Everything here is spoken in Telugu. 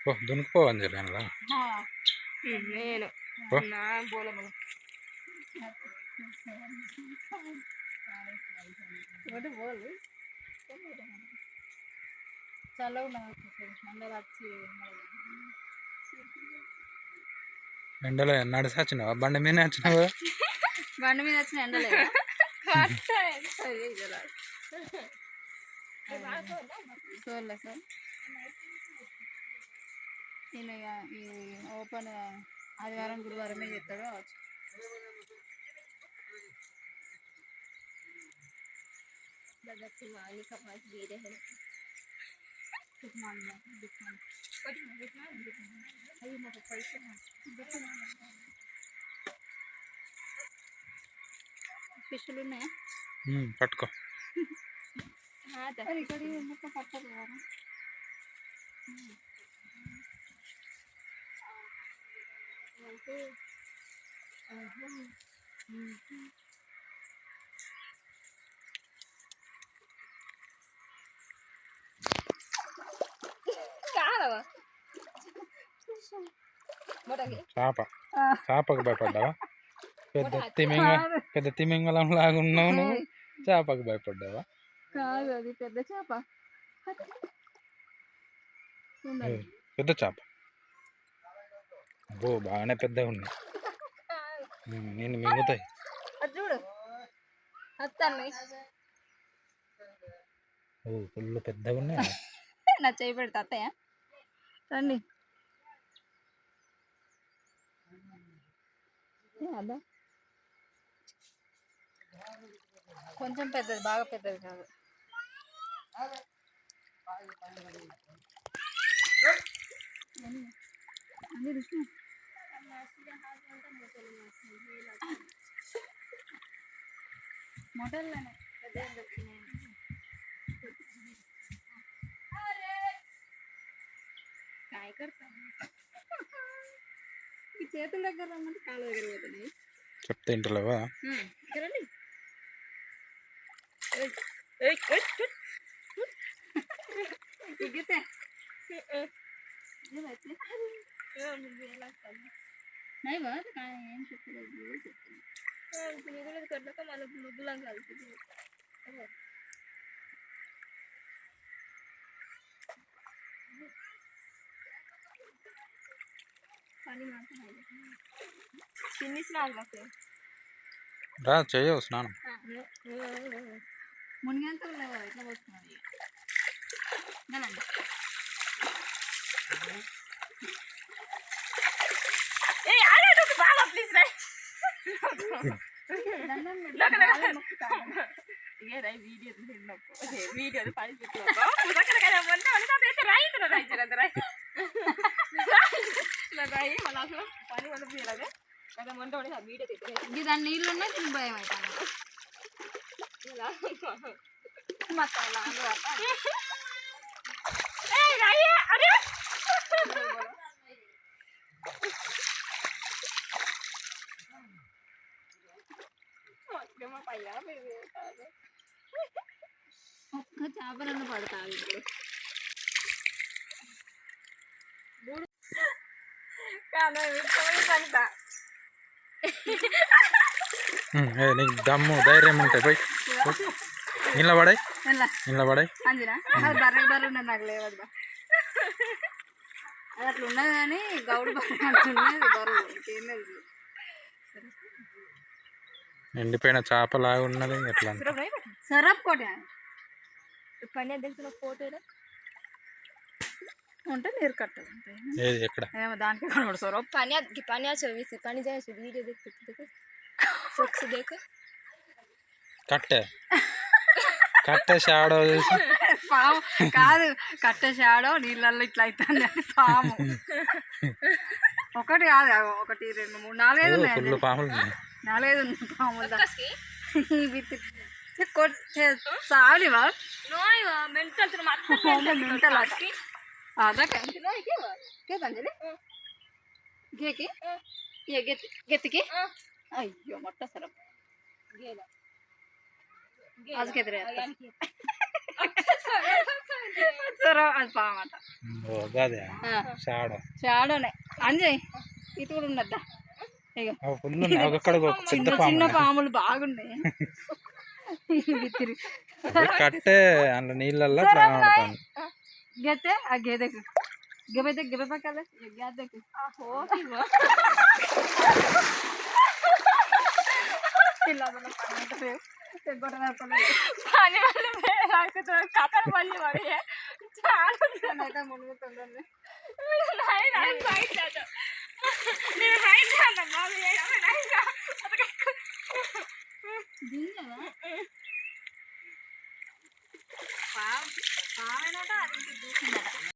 ఓ దునుకుపో అంజలి అందులో నేను నా బోలము ఒకటి బోలు చల్లగా వచ్చి ఎండలో నడిసి వచ్చినావా బండి మీద వచ్చినావా బండి మీద వచ్చిన ఎండలే చూడలే సార్ నేను ఈ ఓపెన్ ఆదివారం గురువారమే చెప్తాడు కావచ్చు ఫిష్లు ఉన్నాయా పట్టుకో ఇక్కడ మొత్తం పట్టదు చేపకు భయపడ్డావా పెద్ద తిమింగలం లాగా ఉన్నావు నువ్వు చేపకు భయపడ్డావా కాదు అది పెద్ద చేప పెద్ద చేప అబ్బో బాగానే పెద్దగా ఉన్నాయి నేను మింగుతాయి చూడు ఓ ఫుల్ పెద్దగా ఉన్నాయి నా చేయి పెడతా అత్తయ్య రండి అదా కొంచెం పెద్దది బాగా పెద్దది కాదు మోటల్లోనే కాయ కడతాను ఈ చేతుల దగ్గర రమ్మంటే కాళ్ళ దగ్గర పోతున్నాయి చెప్తే ఇంటలేవా రండి ఎగితే नहीं बात काय ఏం చెప్పలేదు చెప్తున్నా కట్టాక మళ్ళీ బుబ్బులం కలిసి पानी मारता है చిన్ని స్నానం చేస్తే రా చేయవు స్నానం మునిగంత లేవా ఇట్లా పోస్తున్నది గలండి ఏ ఆడే బాగా ప్లీజ్ రే ये राई वीडियो देखो वीडियो तो पानी पितो पूरा कर बोलते वाले तो ऐसे राई तो राई जरा राई ना राई मला असं पाणी वाला पिला रे kada म्हणतो वाले वीडियो देते ఇది దాని నీళ్ళు ఉన్నాయి తిని భయం అయితాను ఇలా మసాలా అన్నమాట ఏ రాయి అరే ఒక్క చేపలను పడతావు ఇప్పుడు నీకు దమ్ము ధైర్యం ఉంటాయి పోయి ఇంట్లో పడాయి ఇంట్లో పడాయి అంజనా అది బర్రె బర్రె ఉన్నది నాకు లేవద్దా అది అట్లా ఉన్నది కానీ గౌడు బర్రె అంటున్నది బరువు ఇంకేం లేదు ఎండిపోయిన చేపలాగా ఉన్నది ఎట్లా సరప్ కోట పని దగ్గర ఫోటో ఉంటే నీరు కట్టాలి ఏది ఎక్కడ ఏమో దానికి కనబడు సరప్ పని పని చదివిస్తే పని చేసి వీడియో ఫోక్స్ దేక కట్టే కట్టేసి ఆడో పాము కాదు కట్టేసి ఆడో నీళ్ళల్లో ఇట్లా అవుతుంది అని పాము ఒకటి కాదు ఒకటి రెండు మూడు నాలుగైదు ఉన్నాయి పాములు నాలుగైదు ఉన్నాయి పాములు సావలివా మెంటల్ మెంటల్ आधा क्या क्या अंजलि घे की ये घेते की अय्यो मोठा सरप आज घेत रे అది పామట అదే షాడో షాడోనే అంజయ్ ఇది కూడా ఉన్నద్దా ఇక ఫుల్ అక్కడ చిన్న చిన్న పాములు బాగున్నాయి కట్టే అందులో నీళ్ళల్లో గెతే ఆ గేదెకు గెబెతే గెబె పక్కలే గేదెకు पानी वाले में आके तो काकर वाली वाली है चार नहीं तो मुंह में नहीं नहीं फाइट जाता नहीं फाइट जाता बाबू ये